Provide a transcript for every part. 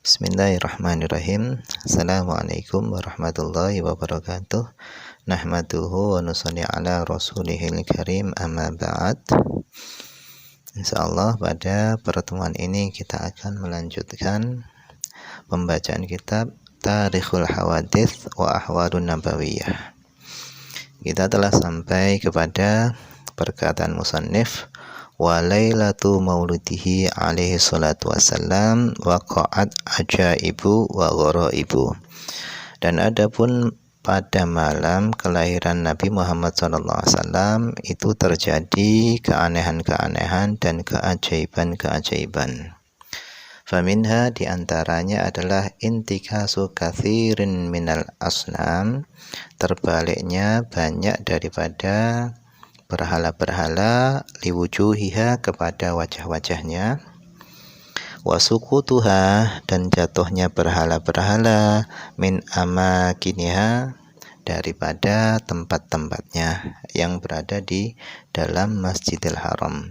Bismillahirrahmanirrahim. Assalamualaikum warahmatullahi wabarakatuh. Nahmaduhu wa nusalli ala rasulihil karim, amma ba'd. Insyaallah pada pertemuan ini kita akan melanjutkan pembacaan kitab Tarikhul Hawadits wa Ahwalun Nabawiyah. Kita telah sampai kepada perkataan musannif wa lailatu maulidihi alaihi salatu wassalam waqa'at ajaibu wa ghoraibu. Dan adapun pada malam kelahiran Nabi Muhammad SAW itu terjadi keanehan-keanehan dan keajaiban-keajaiban. Faminha diantaranya adalah intikasu katsirin minal asnam, terbaliknya banyak daripada berhala-berhala liwujuhiha kepada wajah-wajahnya, wasukutuha dan jatuhnya berhala-berhala min amakiniha daripada tempat-tempatnya yang berada di dalam Masjidil Haram.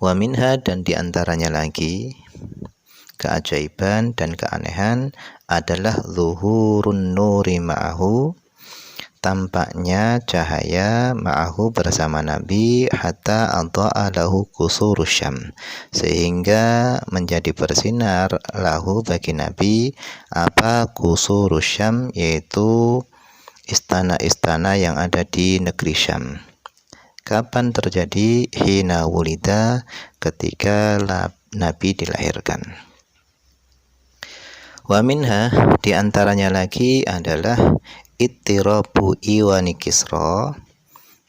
Wa minha dan diantaranya lagi keajaiban dan keanehan adalah zuhurun nuri ma'ahu, tampaknya cahaya ma'ahu bersama Nabi hatta adha'a lahu qusurus syam, sehingga menjadi bersinar lahu bagi Nabi apa qusurus syam, yaitu istana-istana yang ada di negeri Syam. Kapan terjadi? Hina wulida, ketika Nabi dilahirkan. Wa minha diantaranya lagi adalah ittirabu iwani Kisra,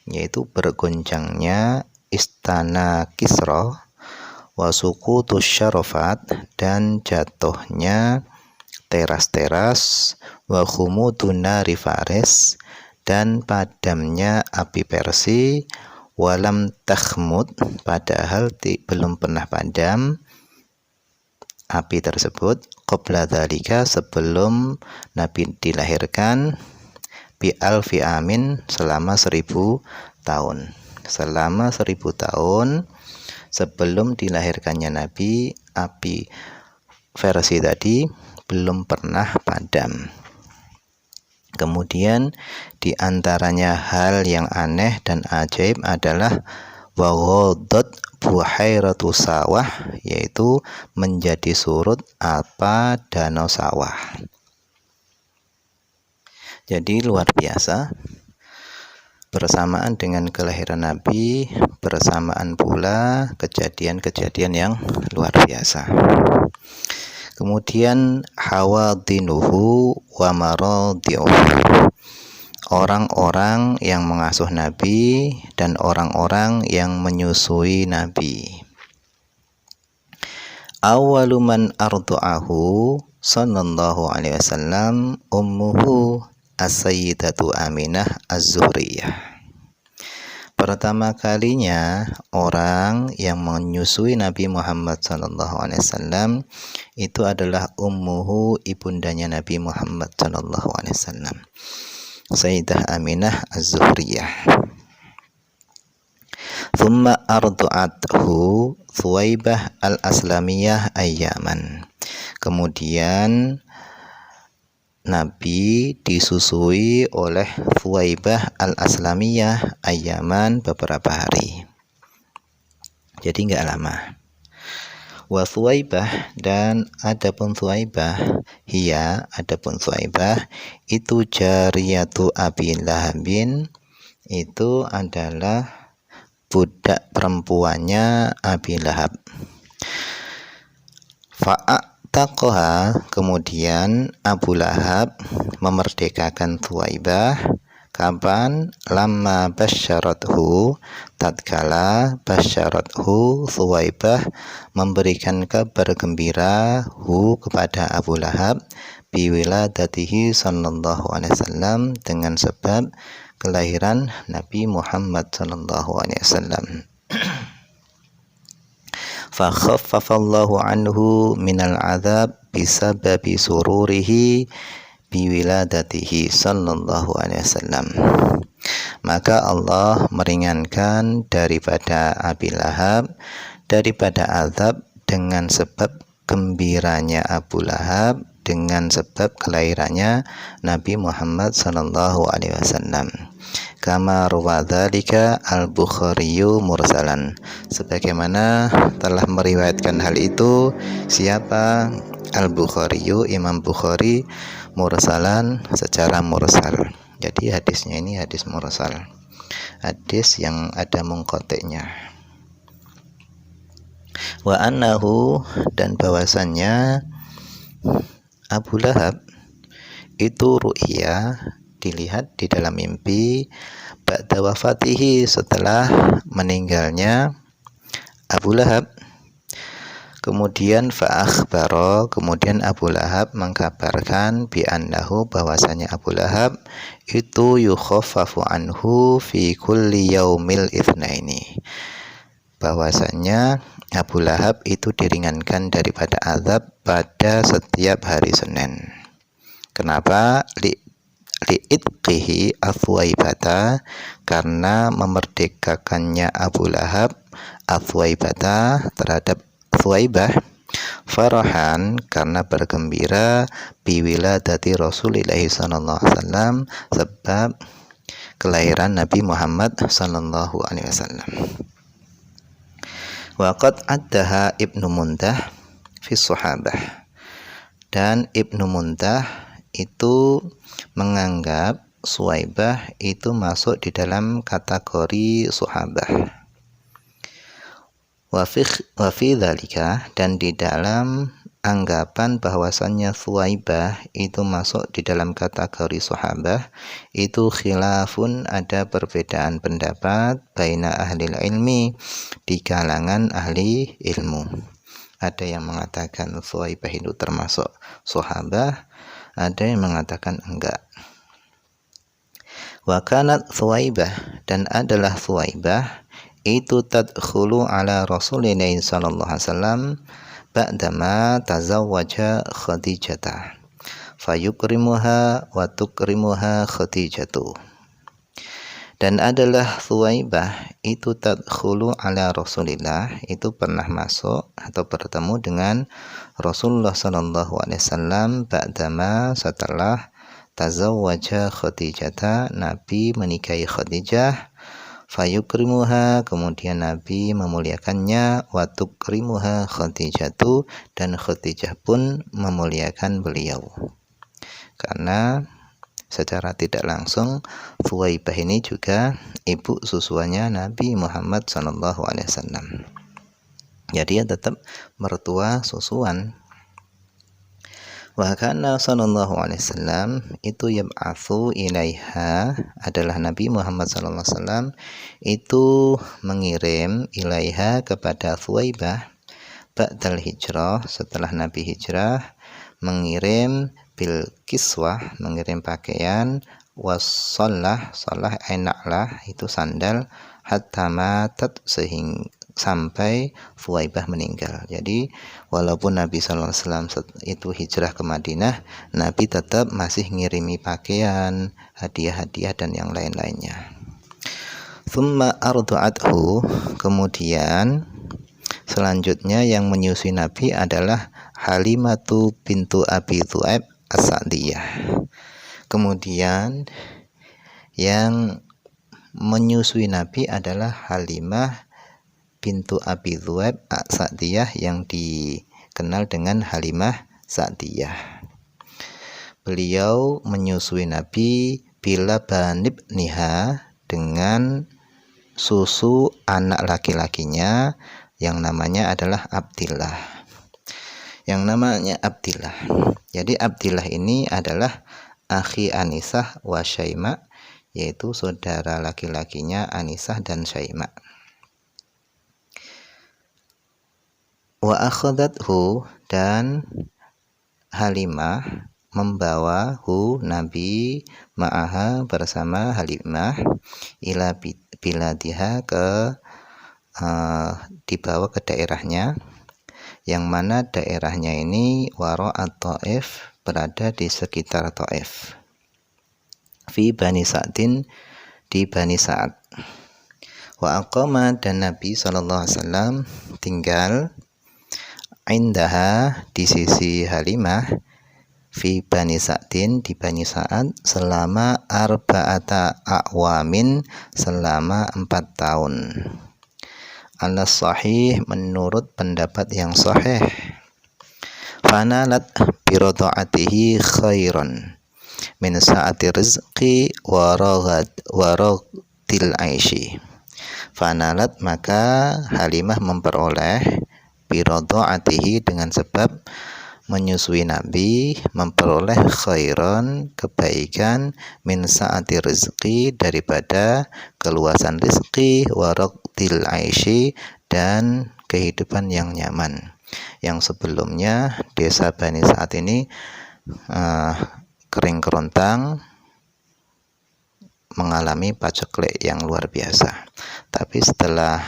yaitu bergoncangnya istana Kisra, wa suqutus syarafat dan jatuhnya teras-teras, wa khumudun nari Faris dan padamnya api Persia, walam takhmud padahal belum pernah padam api tersebut, qabla dzalika sebelum Nabi dilahirkan, bi alfi amin selama 1000 tahun. Selama 1000 tahun sebelum dilahirkannya Nabi, api versi tadi belum pernah padam. Kemudian diantaranya hal yang aneh dan ajaib adalah waghadat buhairatu sawah, yaitu menjadi surut apa danau sawah. Jadi luar biasa, bersamaan dengan kelahiran Nabi, bersamaan pula kejadian-kejadian yang luar biasa. Kemudian hawadinuhu wa maradi'uhu, orang-orang yang mengasuh Nabi dan orang-orang yang menyusui Nabi. Awwalu man ardu'ahu sallallahu alaihi wasallam ummuhu as-sayyidatu Aminah az-Zuhriyah. Pertama kalinya orang yang menyusui Nabi Muhammad sallallahu alaihi wasallam itu adalah ummuhu, ibundanya Nabi Muhammad sallallahu alaihi wasallam, Sayyidah Aminah az-Zuhriyah. Thumma ardu'athu Thuwaibah al-Aslamiyah ayyaman. Kemudian Nabi disusui oleh Thuwaibah al-Aslamiyah ayyaman, beberapa hari. Jadi enggak lama. Wa Thuwaibah dan adapun Thuwaibah, adapun Thuwaibah itu jariyatu Abi Lahabin, itu adalah budak perempuannya Abi Lahab. Fa'ataqaha, kemudian Abu Lahab memerdekakan Thuwaibah. Kapan? Lamma basyarathu, tatkala basyarathu Thuwaibah memberikan kabar gembira kepada Abu Lahab biwiladatihi sallallahu alaihi wasallam, dengan sebab kelahiran Nabi Muhammad sallallahu alaihi wasallam. Fa khaffafallahu anhu minal adzab bisababi sururihi biwiladatihi sallallahu alaihi wasallam. Maka Allah meringankan daripada Abi Lahab daripada azab dengan sebab gembiranya Abu Lahab dengan sebab kelahirannya Nabi Muhammad sallallahu alaihi wasallam. Kama rawadzalika al-Bukhariyu mursalan, sebagaimana telah meriwayatkan hal itu siapa? Al-Bukhariyu, Imam Bukhari, mursalan, secara mursal. Jadi hadisnya ini hadis mursal, hadis yang ada munqati'nya. Wa annahu, dan bahwasannya Abu Lahab itu ru'ya, dilihat di dalam mimpi, ba'da wafatihi, setelah meninggalnya Abu Lahab. Kemudian fa'akhbaro, kemudian Abu Lahab mengkabarkan bi annahu, bahwasanya Abu Lahab itu yukhaffafu anhu fi kulli yaumil itsnaini, bahwasanya Abu Lahab itu diringankan daripada azab pada setiap hari Senin. Kenapa? Li'itqihi Athwaibata, karena memerdekakannya Abu Lahab Athwaibata terhadap Thwaibah, farahan, karena bergembira, biwiladati Rasulillah sallallahu alaihi wasallam, sebab kelahiran Nabi Muhammad sallallahu alaihi wasallam. Waqad addaha Ibnu Mundah fi Sahabah, dan Ibnu Mundah itu menganggap Suwaibah itu masuk di dalam kategori sahabah. Wa fi dzalika, dan di dalam anggapan bahwasannya Suwaibah itu masuk di dalam kategori sahabah, itu khilafun, ada perbedaan pendapat, baina ahli ilmi, di kalangan ahli ilmu. Ada yang mengatakan Suwaibah itu termasuk sahabah, ada yang mengatakan enggak. Wa kanat Suwaibah, dan adalah Suwaibah itu tadkhulu ala Rasulillah sallallahu alaihi wasallam ba'dama tazawwaja Khadijah fayukrimuha wa tukrimuha Khadijatu. Dan adalah Suwaibah itu tadkhulu ala Rasulillah, itu pernah masuk atau bertemu dengan Rasulullah sallallahu alaihi wasallam ba'dama, setelah tazawwaja Khadijah, Nabi menikahi Khadijah, fayukrimuha, kemudian Nabi memuliakannya, wa tukrimuha Khadijatu, dan Khadijah pun memuliakan beliau. Karena secara tidak langsung Suwaibah ini juga ibu susuannya Nabi Muhammad sallallahu alaihi wasallam. Jadi ya tetap mertua susuan. Wa kana sallallahu alaihi wasallam itu yab'atsu ilaiha, adalah Nabi Muhammad sallallahu alaihi wasallam itu mengirim ilaiha kepada Suwaibah ba'dal hijrah, setelah Nabi hijrah, mengirim bil kiswah, mengirim pakaian, wasallah, salah enaklah, itu sandal, hatta matat, sehingga sampai Suwaibah meninggal. Jadi walaupun Nabi sallallahu alaihi wasallam itu hijrah ke Madinah, Nabi tetap masih ngirimi pakaian, hadiah-hadiah dan yang lain-lainnya. Tsumma ardu'athu, kemudian selanjutnya yang menyusui Nabi adalah Halimatu bintu Abi Thu'aib As-Sa'diyah. Kemudian yang menyusui Nabi adalah Halimah bintu Abi Thu'aib As-Sa'diyah, yang dikenal dengan Halimah Sa'diyah. Beliau menyusui Nabi bila banib niha, dengan susu anak laki-lakinya yang namanya adalah Abdillah. Yang namanya Abdillah. Jadi Abdillah ini adalah akhi Anisah wa Syaima, yaitu saudara laki-lakinya Anisah dan Syaima. Wa akhadathu, dan Halimah membawa Nabi ma'aha, bersama Halimah, ila biladiha, ke dibawa ke daerahnya, yang mana daerahnya ini wara'at Taif, berada di sekitar Taif, fi Bani Sa'din, di Bani Sa'ad. Wa aqama, dan Nabi sallallahu alaihi wasallam tinggal indaha di sisi Halimah fi Bani Sa'din di Bani Sa'ad selama arba'ata a'wamin selama 4 tahun. Ala sahih menurut pendapat yang sahih. Fanalat birada'atihi khairan min sa'ati rizqi wa raghadil aishi. Fanalat maka Halimah memperoleh birada'atihi dengan sebab menyusui Nabi, memperoleh khairan kebaikan min sa'ati rizqi daripada keluasan rizki wa raghadil aishi dan kehidupan yang nyaman. Yang sebelumnya desa Bani Sa'ad ini kering kerontang, mengalami paceklik yang luar biasa. Tapi setelah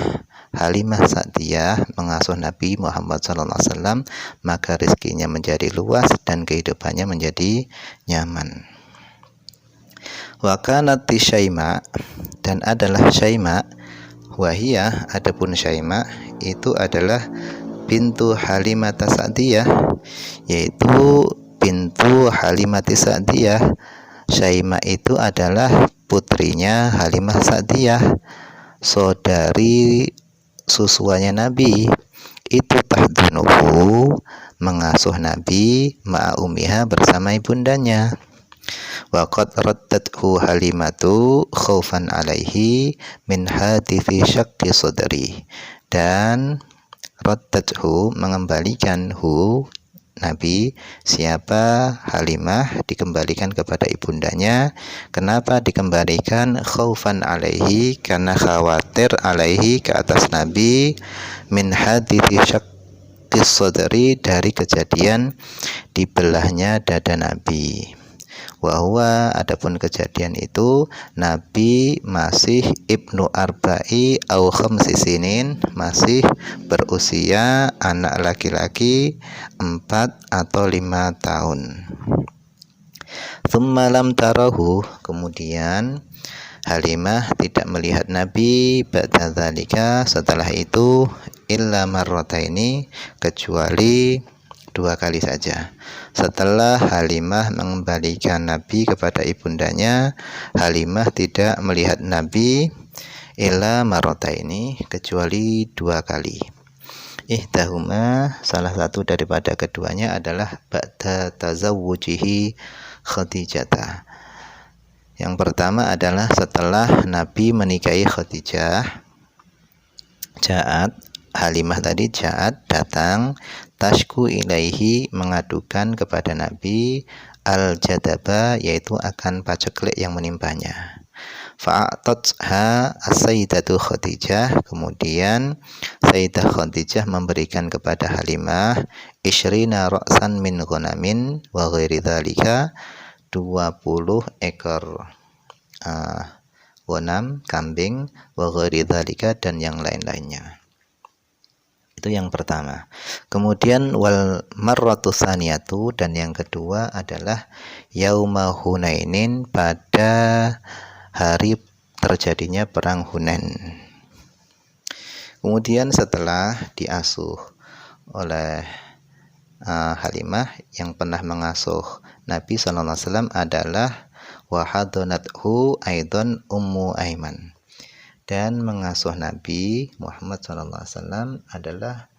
Halimah Sa'diyah mengasuh Nabi Muhammad SAW, maka rezekinya menjadi luas dan kehidupannya menjadi nyaman. Wa kanat Syaima, dan adalah Syaima, wahiyah adapun Syaima itu adalah bintu Halimah Sa'diyah, yaitu bintu Halimah Sa'diyah. Syaima itu adalah putrinya Halimah Sa'diyah, saudari susuannya Nabi. Itu tahdunuhu, mengasuh Nabi, ma'umiha bersama ibundanya. Wa qad raddathu Halimatu khaufan alaihi min hatifi syaqqi sadri, dan raddathu mengembalikan Nabi, siapa Halimah, dikembalikan kepada ibundanya. Kenapa dikembalikan? Khaufan alaihi, karena khawatir alaihi ke atas Nabi, min hadithi syaqqis sadri, dari kejadian dibelahnya dada Nabi. Wahwa adapun kejadian itu Nabi masih ibnu arba'i au khamsi sinin, masih berusia anak laki-laki 4 atau 5 tahun. Tsumma lam tarahu, kemudian Halimah tidak melihat Nabi ba'da dzalika, setelah itu, illa marrataini, kecuali 2 kali saja. Setelah Halimah mengembalikan Nabi kepada ibundanya, Halimah tidak melihat Nabi illa marrataini, kecuali 2 kali. Ihdahuma, salah satu daripada keduanya adalah ba'da tazawwujihi Khadijah. Yang pertama adalah setelah Nabi menikahi Khadijah. Ja'at, Halimah tadi ja'at, datang, tashku ilaihi, mengadukan kepada Nabi, al-jadaba, yaitu akan paceklik yang menimpanya. Fa'atatha as-sayyidatu Khadijah, kemudian Sayyidah Khadijah memberikan kepada Halimah isyrina ra'san min ghanamin wa ghairi dzalika, 20 ekor ghanam, kambing, wa ghairi dzalika, dan yang lain-lainnya. Itu yang pertama. Kemudian wal marratu tsaniyatu, dan yang kedua adalah yauma Hunainin, pada hari terjadinya perang Hunain. Kemudian setelah diasuh oleh Halimah, yang pernah mengasuh Nabi SAW adalah wahadonathu aidon Ummu Aiman, dan mengasuh Nabi Muhammad SAW adalah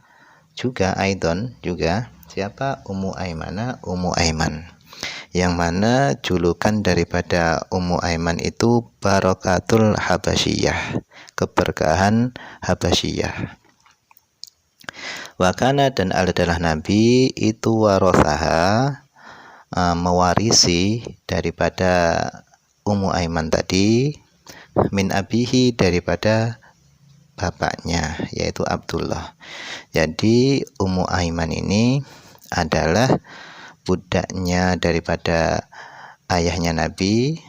juga aidon, juga siapa? Ummu Aimana, Ummu Aiman, yang mana julukan daripada Ummu Aiman itu Barakatul Habasyiyah, keberkahan Habasyiyah. Wakana, dan adalah Nabi itu warasaha, mewarisi daripada Ummu Aiman tadi, min abihi, daripada bapaknya, yaitu Abdullah. Jadi Ummu Aiman ini adalah budaknya daripada ayahnya Nabi.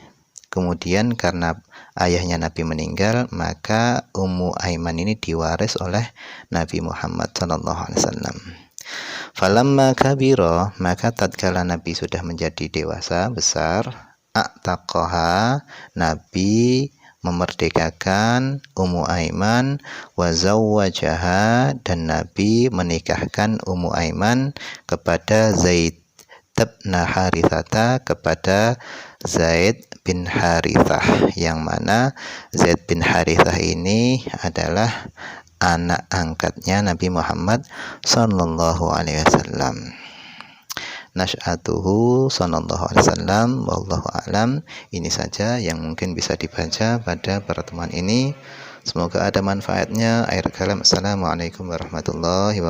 Kemudian karena ayahnya Nabi meninggal, maka Ummu Aiman ini diwaris oleh Nabi Muhammad SAW. Falamma kabiro, maka tatkala Nabi sudah menjadi dewasa besar, a'taqaha, Nabi memerdekakan Ummu Aiman, wa zawwajaha, dan Nabi menikahkan Ummu Aiman kepada Zaid bin Harithah, kepada Zaid bin Harithah, yang mana Zaid bin Harithah ini adalah anak angkatnya Nabi Muhammad sallallahu alaihi wasallam. Nasy'atuhu sallallahu alaihi wasallam, wallahu a'lam. Ini saja yang mungkin bisa dibaca pada pertemuan ini. Semoga ada manfaatnya. Akhir kalam, assalamualaikum warahmatullahi wabarakatuh.